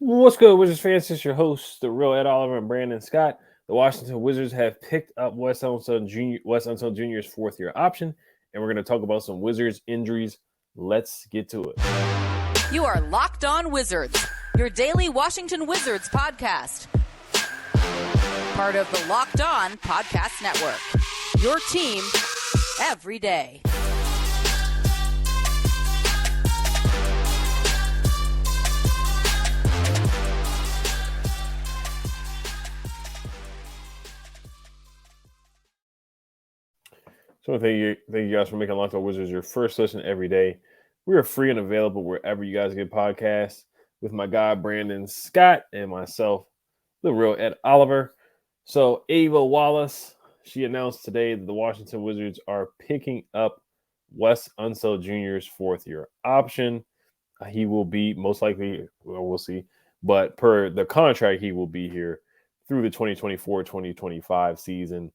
What's good, Wizards fans? It's your host, the real Ed Oliver and Brandon Scott. The Washington Wizards have picked up Wes Unseld Jr.'s fourth-year option, and we're going to talk about some Wizards injuries. Let's get to it. You are Locked On Wizards, your daily Washington Wizards podcast. Part of the Locked On Podcast Network, your team every day. So thank you guys for making Locked On Wizards your first listen every day. We are free and available wherever you guys get podcasts with my guy Brandon Scott and myself, the real Ed Oliver. So Ava Wallace, she announced today that the Washington Wizards are picking up Wes Unseld Jr.'s fourth-year option. He will be most likely, well, we'll see, but per the contract, he will be here through the 2024-2025 season.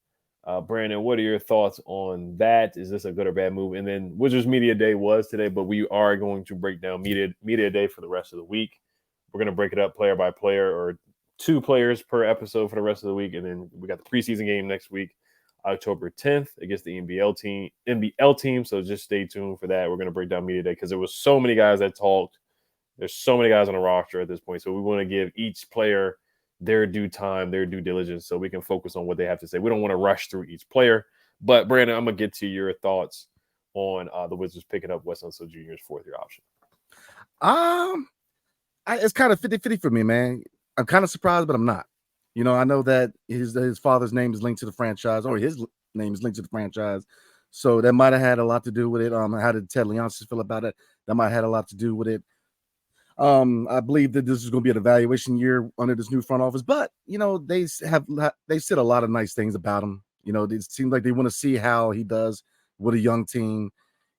Brandon, what are your thoughts on that? Is this a good or bad move? And then Wizards Media Day was today, but we are going to break down Media Day for the rest of the week. We're going to break it up player by player or two players per episode for the rest of the week. And then we got the preseason game next week, October 10th against the NBL team. So just stay tuned for that. We're going to break down Media Day because there was so many guys that talked. There's so many guys on the roster at this point. So we want to give each player their due time, their due diligence, so we can focus on what they have to say. We don't want to rush through each player. But, Brandon, I'm going to get to your thoughts on the Wizards picking up Wes Unseld Jr.'s fourth-year option. It's kind of 50-50 for me, man. I'm kind of surprised, but I'm not. You know, I know that his father's name is linked to the franchise, or his name is linked to the franchise. So that might have had a lot to do with it. How did Ted Leonsis feel about it? That might have had a lot to do with it. I believe that this is going to be an evaluation year under this new front office, but you know they said a lot of nice things about him. You know, it seems like they want to see how he does with a young team,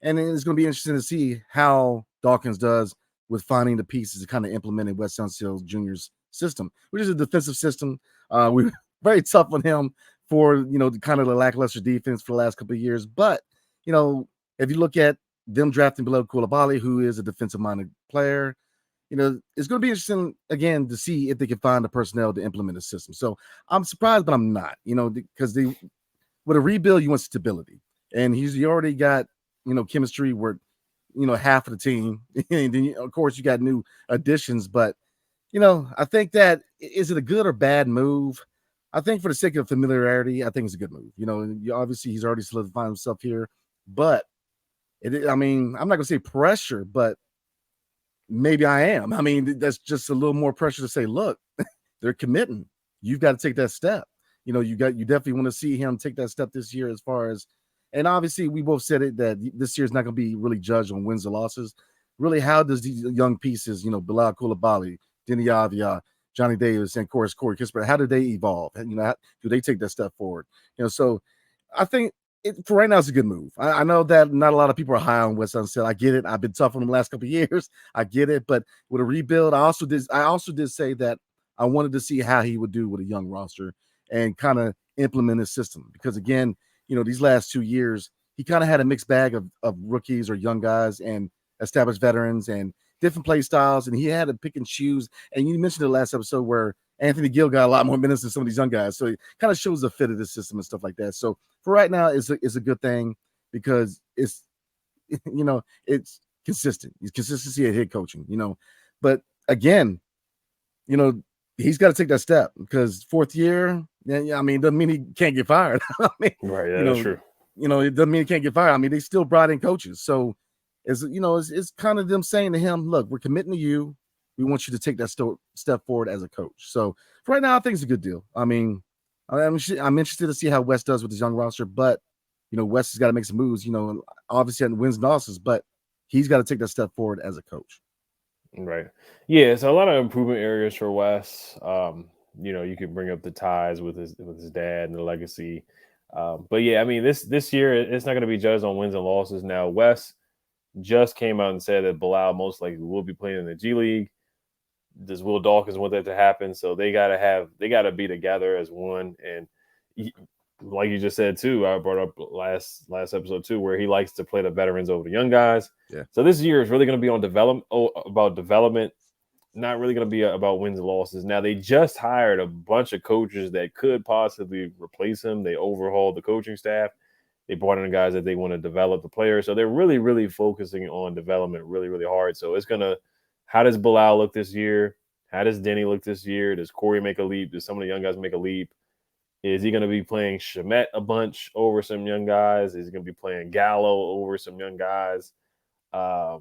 and it's going to be interesting to see how Dawkins does with finding the pieces to kind of implementing Wes Unseld Jr.'s system, which is a defensive system. We're very tough on him for kind of the lackluster defense for the last couple of years, but you know if you look at them drafting Bilal Coulibaly, who is a defensive-minded player. You know, it's going to be interesting, again, to see if they can find the personnel to implement the system. So I'm surprised, but I'm not, because with a rebuild, you want stability. And he already got, chemistry where, half of the team. And then, of course, you got new additions. But, I think that, is it a good or bad move? I think for the sake of familiarity, I think it's a good move. Obviously, he's already solidified himself here. But, I'm not going to say pressure, but maybe I am. I mean, that's just a little more pressure to say, look, they're committing. You've got to take that step. You definitely want to see him take that step this year as far as, and obviously we both said it that this year is not going to be really judged on wins or losses. Really, how does these young pieces, Bilal Coulibaly, Denny Avia, Johnny Davis, and of course Corey Kispert, how do they evolve? And, do they take that step forward? So I think for right now, it's a good move. I know that not a lot of people are high on Wes Unseld. I get it. I've been tough on him the last couple of years. I get it. But with a rebuild, I also did say that I wanted to see how he would do with a young roster and kind of implement his system. Because again, these last 2 years, he kind of had a mixed bag of rookies or young guys and established veterans and different play styles. And he had to pick and choose. And you mentioned the last episode where Anthony Gill got a lot more minutes than some of these young guys. So it kind of shows the fit of the system and stuff like that. So for right now, it's a good thing because it's consistent. It's consistency at head coaching, But again, he's got to take that step because fourth year, doesn't mean he can't get fired. Right, yeah, that's true. It doesn't mean he can't get fired. I mean, they still brought in coaches. So it's kind of them saying to him, look, we're committing to you. We want you to take that step forward as a coach. So for right now, I think it's a good deal. I mean, I'm interested to see how Wes does with his young roster, but Wes has got to make some moves. Obviously on wins and losses, but he's got to take that step forward as a coach. Right. Yeah. So a lot of improvement areas for Wes. You can bring up the ties with his dad and the legacy. But yeah, I mean, this year it's not going to be judged on wins and losses. Now Wes just came out and said that Bilal most likely will be playing in the G League. Does Will Dawkins want that to happen? So they gotta be together as one. And like you just said too, I brought up last episode too, where he likes to play the veterans over the young guys. Yeah. So this year is really going to be on development not really going to be about wins and losses. Now, they just hired a bunch of coaches that could possibly replace him. They overhauled the coaching staff. They brought in guys that they want to develop the players. So they're really, really focusing on development really, really hard. So it's going to – how does Bilal look this year? How does Denny look this year? Does Corey make a leap? Does some of the young guys make a leap? Is he going to be playing Shamet a bunch over some young guys? Is he going to be playing Gallo over some young guys? How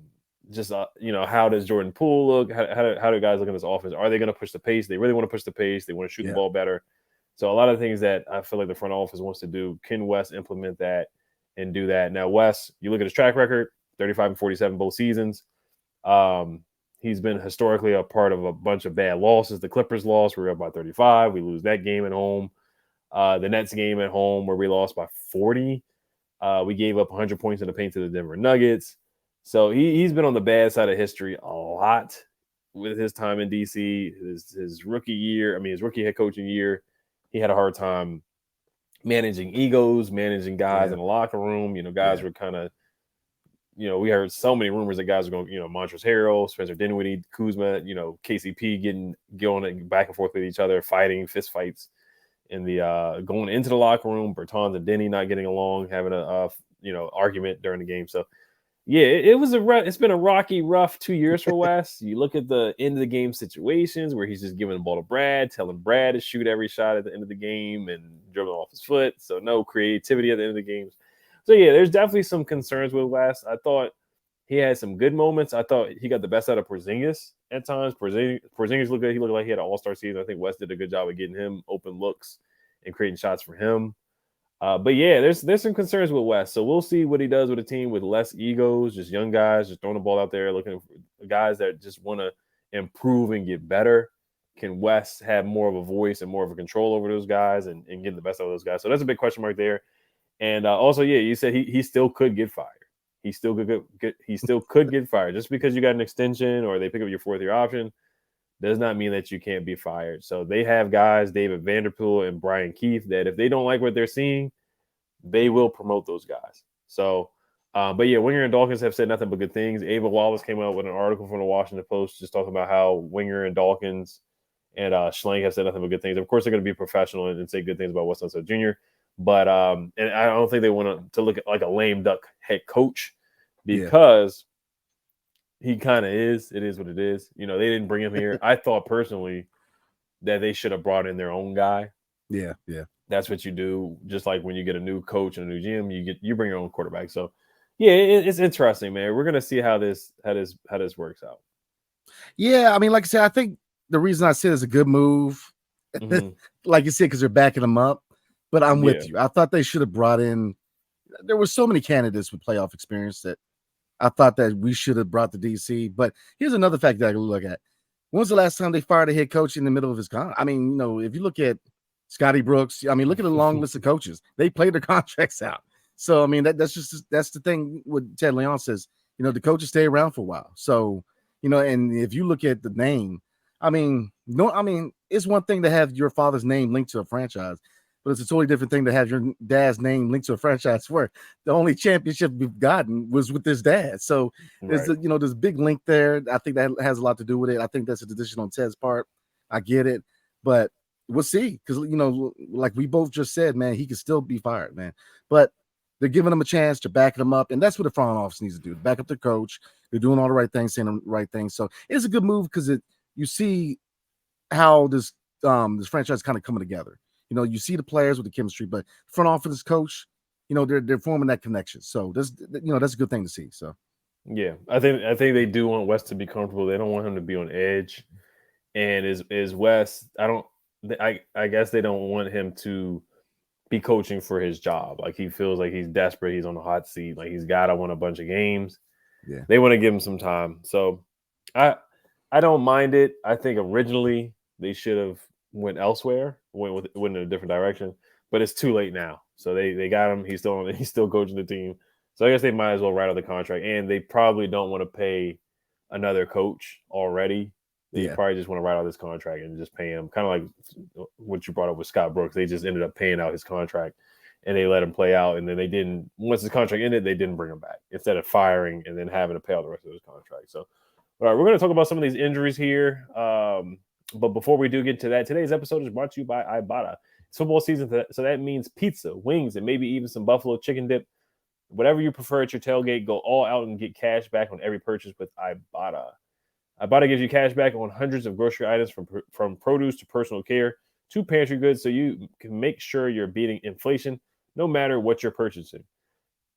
does Jordan Poole look? How do guys look in this offense? Are they going to push the pace? They really want to push the pace. They want to shoot the ball better. So a lot of things that I feel like the front office wants to do, can Wes implement that and do that? Now, Wes, you look at his track record, 35 and 47 both seasons. He's been historically a part of a bunch of bad losses. The Clippers lost. We were up by 35. We lose that game at home. The Nets game at home where we lost by 40. We gave up 100 points in the paint to the Denver Nuggets. So he's been on the bad side of history a lot with his time in DC. His rookie year, his rookie head coaching year, he had a hard time managing egos, managing guys in the locker room. Guys were kind of, we heard so many rumors that guys were going, Montrezl Harrell, Spencer Dinwiddie, Kuzma, KCP going back and forth with each other, fighting, fist fights in the going into the locker room. Bertans and Denny not getting along, having a argument during the game. So yeah, it's been a rocky, rough 2 years for Wes. You look at the end of the game situations where he's just giving the ball to Brad, telling Brad to shoot every shot at the end of the game and dribbling off his foot. So no creativity at the end of the games. So yeah, there's definitely some concerns with Wes. I thought he had some good moments. I thought he got the best out of Porzingis at times. Porzingis looked good. He looked like he had an all-star season. I think Wes did a good job of getting him open looks and creating shots for him. But yeah, there's some concerns with Wes. So we'll see what he does with a team with less egos, just young guys, just throwing the ball out there, looking for guys that just want to improve and get better. Can Wes have more of a voice and more of a control over those guys and get the best out of those guys? So that's a big question mark there. And also, yeah, you said he still could get fired. He still could get fired. Just because you got an extension or they pick up your fourth-year option does not mean that you can't be fired. So they have guys, David Vanderpool and Brian Keith, that if they don't like what they're seeing, they will promote those guys. So, but yeah, Winger and Dawkins have said nothing but good things. Ava Wallace came out with an article from the Washington Post just talking about how Winger and Dawkins and Schlenk have said nothing but good things. Of course, they're going to be professional and say good things about Wes Unseld Jr., but and I don't think they want to look at like a lame duck head coach because he kind of is. It is what it is. They didn't bring him here. I thought personally that they should have brought in their own guy. Yeah. That's what you do. Just like when you get a new coach and a new GM, you bring your own quarterback. So, yeah, it's interesting, man. We're gonna see how this works out. Yeah, like I said, I think the reason I said it's a good move, like you said, because they're backing them up. But I'm with you. I thought they should have brought in. There were so many candidates with playoff experience that I thought that we should have brought the DC. But here's another fact that I can look at. When's the last time they fired a head coach in the middle of his contract? If you look at Scotty Brooks, look at the long list of coaches. They played their contracts out. So, that's the thing what Ted Leon says. The coaches stay around for a while. So, and if you look at the name, it's one thing to have your father's name linked to a franchise, but it's a totally different thing to have your dad's name linked to a franchise where the only championship we've gotten was with his dad. So there's there's a big link there. I think that has a lot to do with it. I think that's a decision on Ted's part. I get it, but we'll see. Because like we both just said, man, he could still be fired, man. But they're giving him a chance to back him up, and that's what the front office needs to do. Back up the coach. They're doing all the right things, saying the right things. So it's a good move because you see how this franchise is kind of coming together. You see the players with the chemistry, but front office coach, they're forming that connection. So that's a good thing to see. So yeah, I think they do want Wes to be comfortable. They don't want him to be on edge. And is Wes? I guess they don't want him to be coaching for his job. Like he feels like he's desperate. He's on the hot seat. Like he's got to win a bunch of games. Yeah, they want to give him some time. So I don't mind it. I think originally they should have went elsewhere, went in a different direction, but it's too late now. So they got him. He's still coaching the team. So I guess they might as well write out the contract, and they probably don't want to pay another coach already. They probably just want to write out this contract and just pay him, kind of like what you brought up with Scott Brooks. They just ended up paying out his contract, and they let him play out, and then they didn't. Once his contract ended, they didn't bring him back instead of firing and then having to pay out the rest of his contract. So All right, we're going to talk about some of these injuries here. But before we do get to that, today's episode is brought to you by Ibotta. It's football season, so that means pizza, wings, and maybe even some buffalo chicken dip. Whatever you prefer at your tailgate, go all out and get cash back on every purchase with Ibotta. Ibotta gives you cash back on hundreds of grocery items from produce to personal care to pantry goods, so you can make sure you're beating inflation no matter what you're purchasing.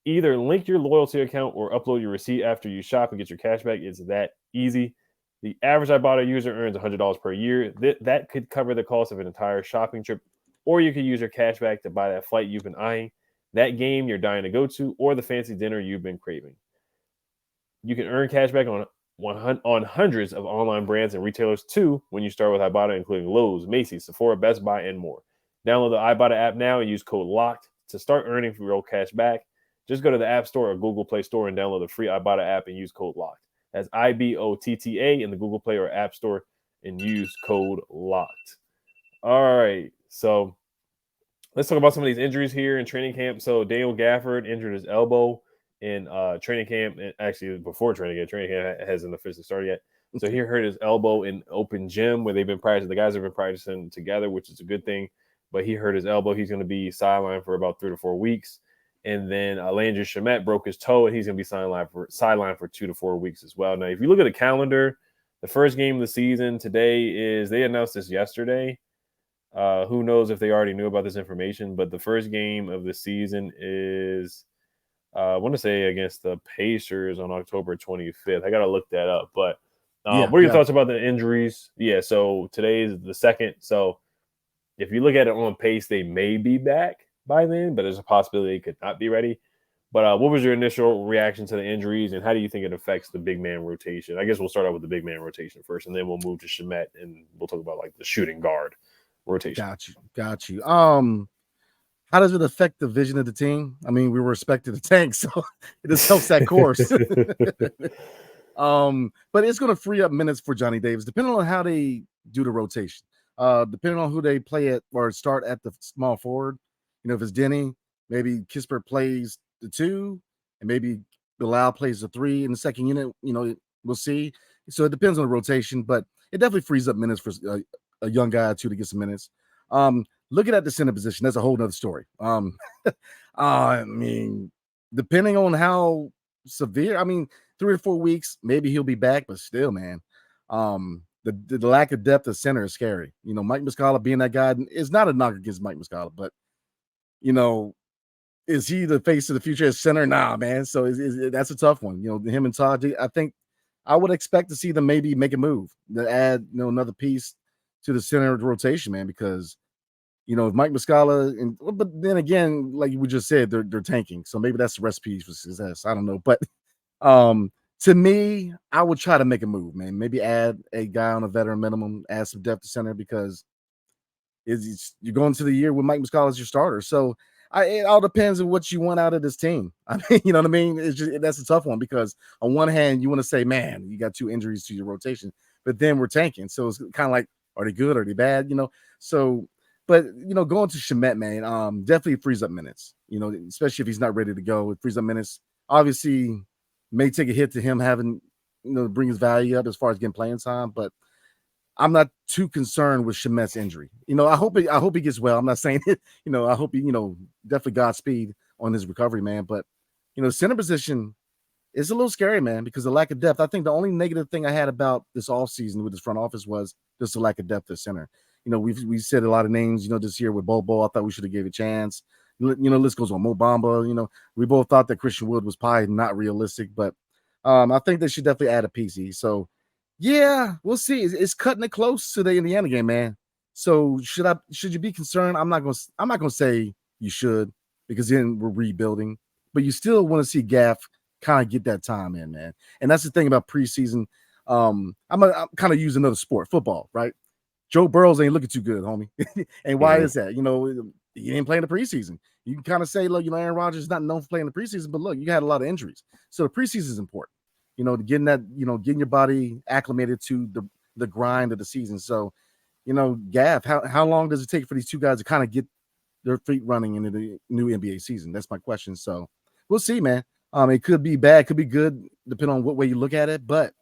Either link your loyalty account or upload your receipt after you shop and get your cash back. It's that easy. The average Ibotta user earns $100 per year. That could cover the cost of an entire shopping trip, or you could use your cash back to buy that flight you've been eyeing, that game you're dying to go to, or the fancy dinner you've been craving. You can earn cash back on hundreds of online brands and retailers too when you start with Ibotta, including Lowe's, Macy's, Sephora, Best Buy, and more. Download the Ibotta app now and use code LOCKED to start earning real cash back. Just go to the App Store or Google Play Store and download the free Ibotta app and use code LOCKED. That's IBOTTA in the Google Play or App Store and use code LOCKED. All right, so let's talk about some of these injuries here in training camp. So Daniel Gafford injured his elbow in training camp. Actually, before training camp hasn't officially started yet. So he hurt his elbow in open gym where they've been practicing. The guys have been practicing together, which is a good thing. But he hurt his elbow. He's going to be sidelined for about 3 to 4 weeks. And then Landry Shamet broke his toe, and he's going to be sidelined for 2 to 4 weeks as well. Now, if you look at the calendar, the first game of the season today is – they announced this yesterday. Who knows if they already knew about this information, but the first game of the season is I want to say against the Pacers on October 25th. I got to look that up. But what are your thoughts about the injuries? Yeah, so today is the second. So if you look at it on pace, they may be back by then, but there's a possibility it could not be ready. But what was your initial reaction to the injuries, and how do you think it affects the big man rotation? I guess we'll start out with the big man rotation first, and then we'll move to Shamet, and we'll talk about like the shooting guard rotation. Got you. How does it affect the vision of the team? I mean, we were expected to tank, so it just helps that course. But it's going to free up minutes for Johnny Davis, depending on how they do the rotation. Depending on who they play at or start at the small forward. You know, if it's Denny, maybe Kispert plays the 2, and maybe Bilal plays the 3 in the second unit. You know, we'll see. So it depends on the rotation, but it definitely frees up minutes for a young guy too to get some minutes. Looking at the center position, that's a whole nother story. I mean, depending on how severe, 3 or 4 weeks, maybe he'll be back, but still, man, the lack of depth of center is scary. You know, Mike Muscala being that guy is not a knock against Mike Muscala, but you know, is he the face of the future as center? Nah, man. So that's a tough one. You know, him and Todd, I think I would expect to see them maybe make a move to add, another piece to the center rotation, man, because, if Mike Muscala, but then again, like we just said, they're tanking. So maybe that's the recipe for success. I don't know. But to me, I would try to make a move, man. Maybe add a guy on a veteran minimum, add some depth to center because you're going to the year with Mike Muscala as your starter. So it all depends on what you want out of this team. You know what I mean? That's a tough one because on one hand, you want to say, man, you got 2 injuries to your rotation, but then we're tanking. So it's kind of like, are they good? Are they bad? So, but, going to Shamet, man, definitely frees up minutes, especially if he's not ready to go. It frees up minutes. Obviously, may take a hit to him having, bring his value up as far as getting playing time, but I'm not too concerned with Shamet's injury. I hope he gets well. I'm not saying it, I hope he, definitely Godspeed on his recovery, man. But, center position is a little scary, man, because the lack of depth. I think the only negative thing I had about this offseason with this front office was just the lack of depth at center. We said a lot of names, this year with Bobo. I thought we should have gave a chance. List goes on. Mo Bamba, we both thought that Christian Wood was probably not realistic, but I think they should definitely add a PC. So, yeah, we'll see. It's cutting it close to the Indiana game, man. So should you be concerned? I'm not gonna say you should because then we're rebuilding, but you still want to see Gaff kind of get that time in, man. And that's the thing about preseason. I'm kind of use another sport, football, right? Joe Burrows ain't looking too good, homie. And why is that? He didn't play in the preseason. You can kind of say, look, Aaron Rodgers is not known for playing the preseason, but look, you had a lot of injuries. So the preseason is important. Getting that, getting your body acclimated to the grind of the season. So, Gaff, how long does it take for these 2 guys to kind of get their feet running into the new NBA season? That's my question. So we'll see, man. It could be bad, could be good, depending on what way you look at it. But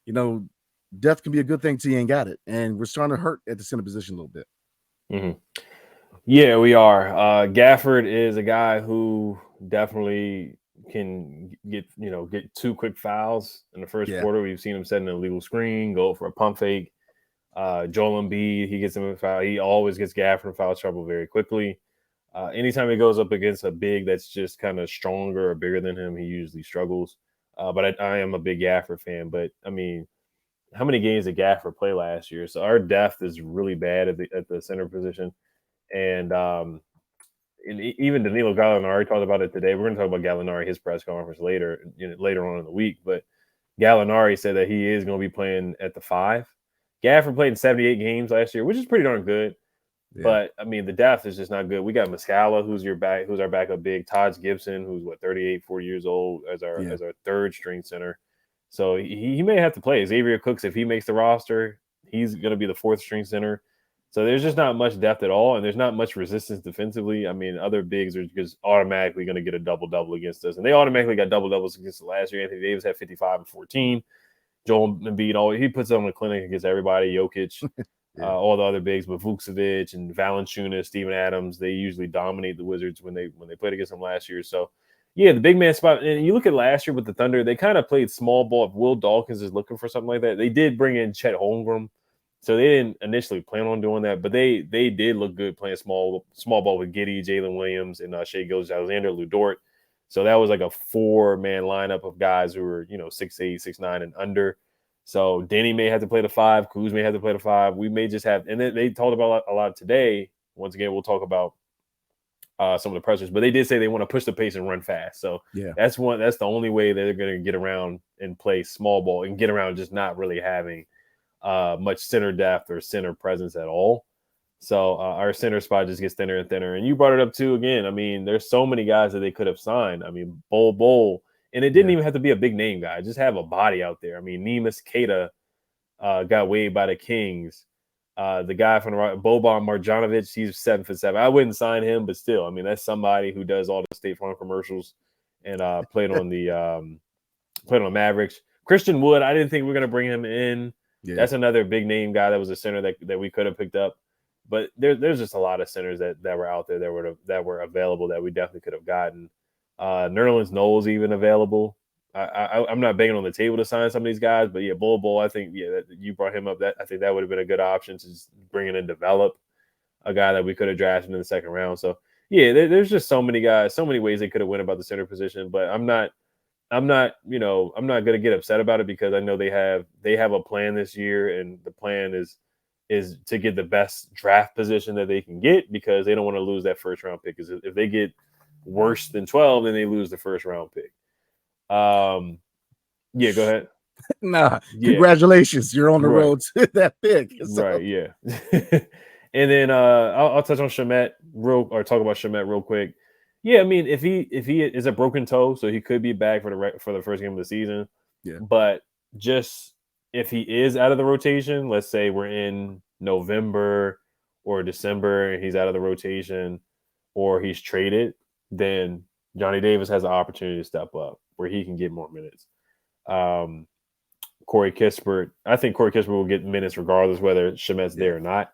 depth can be a good thing till you ain't got it. And we're starting to hurt at the center position a little bit. Mm-hmm. Yeah, we are. Gafford is a guy who definitely can get 2 quick fouls in the first quarter. We've seen him set an illegal screen, go for a pump fake. Joel Embiid, he gets him in foul. He always gets Gafford in foul trouble very quickly. Anytime he goes up against a big that's just kind of stronger or bigger than him, he usually struggles. But I am a big Gafford fan. But I mean, how many games did Gafford play last year? So our depth is really bad at the center position. And even Danilo Gallinari talked about it today. We're going to talk about Gallinari, his press conference later on in the week. But Gallinari said that he is going to be playing at the 5. Gafford played in 78 games last year, which is pretty darn good. Yeah. But I mean, the depth is just not good. We got Muscala, who's our backup big. Taj Gibson, who's 38, 40 years old, as our third string center. So he may have to play. Xavier Cooks, if he makes the roster, he's going to be the 4th string center. So there's just not much depth at all, and there's not much resistance defensively. I mean, other bigs are just automatically going to get a double-double against us, and they automatically got double-doubles against us last year. Anthony Davis had 55 and 14. Joel Embiid, he puts on the clinic against everybody. Jokic, all the other bigs, but Vucevic and Valanciunas, Steven Adams, they usually dominate the Wizards when they played against them last year. So, yeah, the big man spot. And you look at last year with the Thunder, they kind of played small ball. If Will Dawkins is looking for something like that, they did bring in Chet Holmgren. So they didn't initially plan on doing that, but they did look good playing small ball with Giddey, Jalen Williams, and Shai Gilgeous-Alexander, Lu Dort. So that was like a 4-man lineup of guys who were 6'8", 6'9", and under. So Denny may have to play the 5, Kuz may have to play the 5. We may just have, and they talked about a lot today. Once again, we'll talk about some of the pressures, but they did say they want to push the pace and run fast. So that's the only way that they're going to get around and play small ball and get around just not really having much center depth or center presence at all. So our center spot just gets thinner and thinner. And you brought it up too again. I mean, there's so many guys that they could have signed. I mean, Bol, and it didn't even have to be a big name guy. Just have a body out there. I mean, Neemias Queta got waived by the Kings. The guy from Boban Marjanovic, he's 7'7". I wouldn't sign him, but still, I mean, that's somebody who does all the State Farm commercials and played on the Mavericks. Christian Wood, I didn't think we were going to bring him in. Yeah. That's another big name guy that was a center that we could have picked up. But there's just a lot of centers that were out there that were available that we definitely could have gotten. Nerlens Noel's even available. I'm not banging on the table to sign some of these guys, but yeah, Bol, I think that you brought him up. That I think that would have been a good option to just bring in and develop a guy that we could have drafted in the second round. So yeah, there's just so many guys, so many ways they could have went about the center position. But I'm not going to get upset about it because I know they have a plan this year, and the plan is to get the best draft position that they can get because they don't want to lose that first round pick. Because if they get worse than 12, then they lose the first round pick. Yeah, go ahead. Congratulations. You're on the road to that pick. So. Right, yeah. And then I'll touch on Shamet talk about Shamet real quick. Yeah, I mean, if he is a broken toe, so he could be back for the first game of the season. Yeah. But just if he is out of the rotation, let's say we're in November or December and he's out of the rotation or he's traded, then Johnny Davis has an opportunity to step up where he can get more minutes. Corey Kispert, I think Corey Kispert will get minutes regardless whether Shamet's there or not.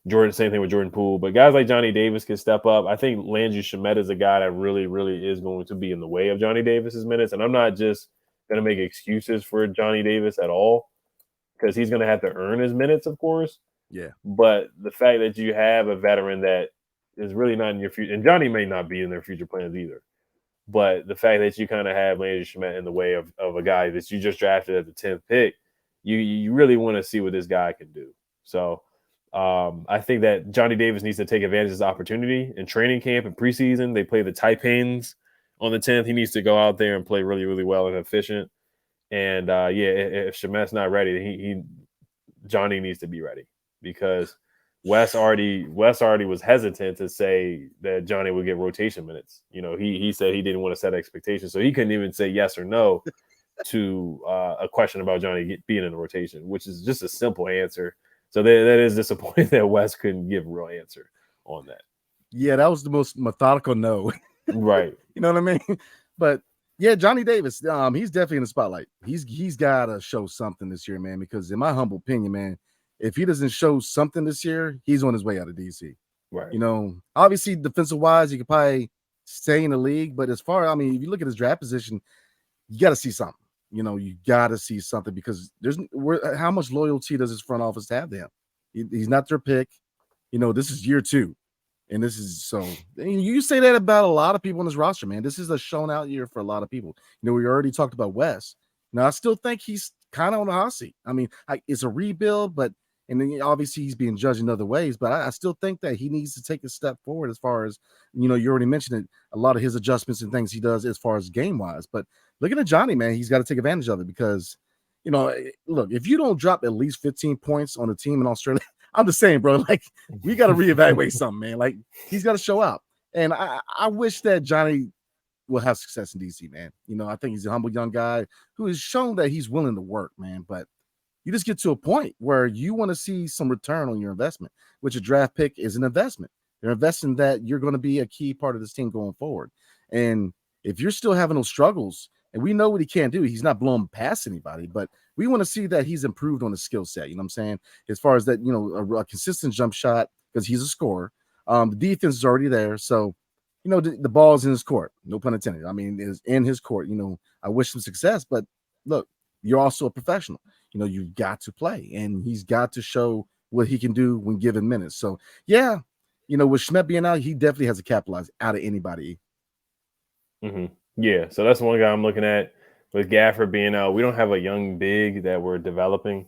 Same thing with Jordan Poole. But guys like Johnny Davis can step up. I think Landry Shamet is a guy that really, really is going to be in the way of Johnny Davis's minutes. And I'm not just going to make excuses for Johnny Davis at all because he's going to have to earn his minutes, of course. Yeah. But the fact that you have a veteran that is really not in your future, and Johnny may not be in their future plans either. But the fact that you kind of have Landry Shamet in the way of a guy that you just drafted at the 10th pick, you really want to see what this guy can do. So I think that Johnny Davis needs to take advantage of this opportunity in training camp and preseason. They play the Taipans on the 10th. He needs to go out there and play really, really well and efficient. And if Shamet's not ready, Johnny needs to be ready because Wes already was hesitant to say that Johnny would get rotation minutes. He said he didn't want to set expectations, so he couldn't even say yes or no to a question about Johnny being in the rotation, which is just a simple answer. So that is disappointing that Wes couldn't give a real answer on that. Yeah, that was the most methodical no. Right. You know what I mean? But Yeah, Johnny Davis. He's definitely in the spotlight. He's got to show something this year, man. Because in my humble opinion, man, if he doesn't show something this year, he's on his way out of DC. Right. You know, obviously defensive wise, he could probably stay in the league. But as far, I mean, if you look at his draft position, you got to see something. You know, you got to see something because how much loyalty does his front office have to him? He's not their pick. You know, this is year 2. And this is so you say that about a lot of people on this roster, man. This is a shown out year for a lot of people. You know, we already talked about Wes. Now, I still think he's kind of on the hot seat. I mean, it's a rebuild, but and then obviously he's being judged in other ways. But I still think that he needs to take a step forward as far as, you know, you already mentioned it, a lot of his adjustments and things he does as far as game wise. But looking at Johnny, man, he's got to take advantage of it because, you know, look, if you don't drop at least 15 points on a team in Australia, I'm just saying, bro, like we got to reevaluate something, man. Like he's got to show up. And I wish that Johnny will have success in DC, man. You know, I think he's a humble young guy who has shown that he's willing to work, man. But you just get to a point where you want to see some return on your investment, which a draft pick is an investment. They're investing that you're going to be a key part of this team going forward. And if you're still having those struggles, and we know what he can't do, he's not blowing past anybody, but we want to see that he's improved on his skill set. You know what I'm saying? As far as that, you know, a consistent jump shot because he's a scorer. The defense is already there. So, you know, the ball's in his court. No pun intended. I mean, is in his court. You know, I wish him success, but look, you're also a professional. You know, you've got to play, and he's got to show what he can do when given minutes. So, yeah, you know, with Shamet being out, he definitely has to capitalize out of anybody. Mm-hmm. Yeah, so that's one guy I'm looking at. With Gafford being out, we don't have a young big that we're developing.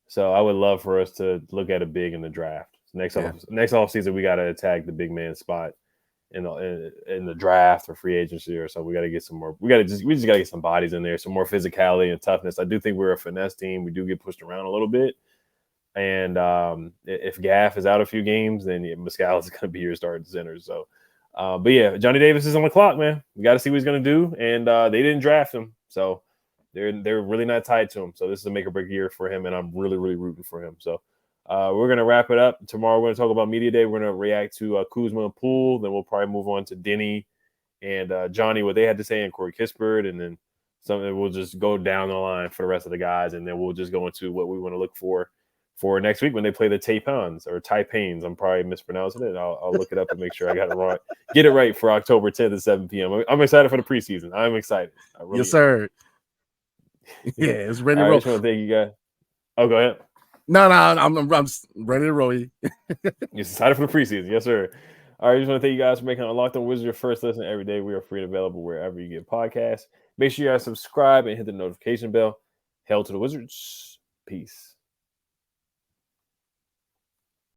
So I would love for us to look at a big in the draft. Next offseason, we got to attack the big man spot in the draft or free agency or so. We got to get some more. We just got to get some bodies in there, some more physicality and toughness. I do think we're a finesse team. We do get pushed around a little bit. And if Gaff is out a few games, then Mescal is going to be your starting center. So, but yeah, Johnny Davis is on the clock, man. We got to see what he's going to do. And they didn't draft him, so they're really not tied to him. So this is a make or break year for him, and I'm really, really rooting for him. So we're going to wrap it up. Tomorrow we're going to talk about Media Day. We're going to react to Kuzma and Poole. Then we'll probably move on to Denny and Johnny, what they had to say, and Corey Kispert. And then something we'll just go down the line for the rest of the guys. And then we'll just go into what we want to look for next week when they play the Taipans or Taipanes. I'm probably mispronouncing it. I'll look it up and make sure I got it right. Get it right for October 10th at 7 p.m. I'm excited for the preseason. I'm excited. Really yes, sir. Yeah, it's ready to roll. I just want to thank you guys. Oh, go ahead. No, I'm ready to roll. You're excited for the preseason. Yes, sir. All right, I just want to thank you guys for making Locked On Wizards your first listen every day. We are free and available wherever you get podcasts. Make sure you guys subscribe and hit the notification bell. Hail to the Wizards. Peace.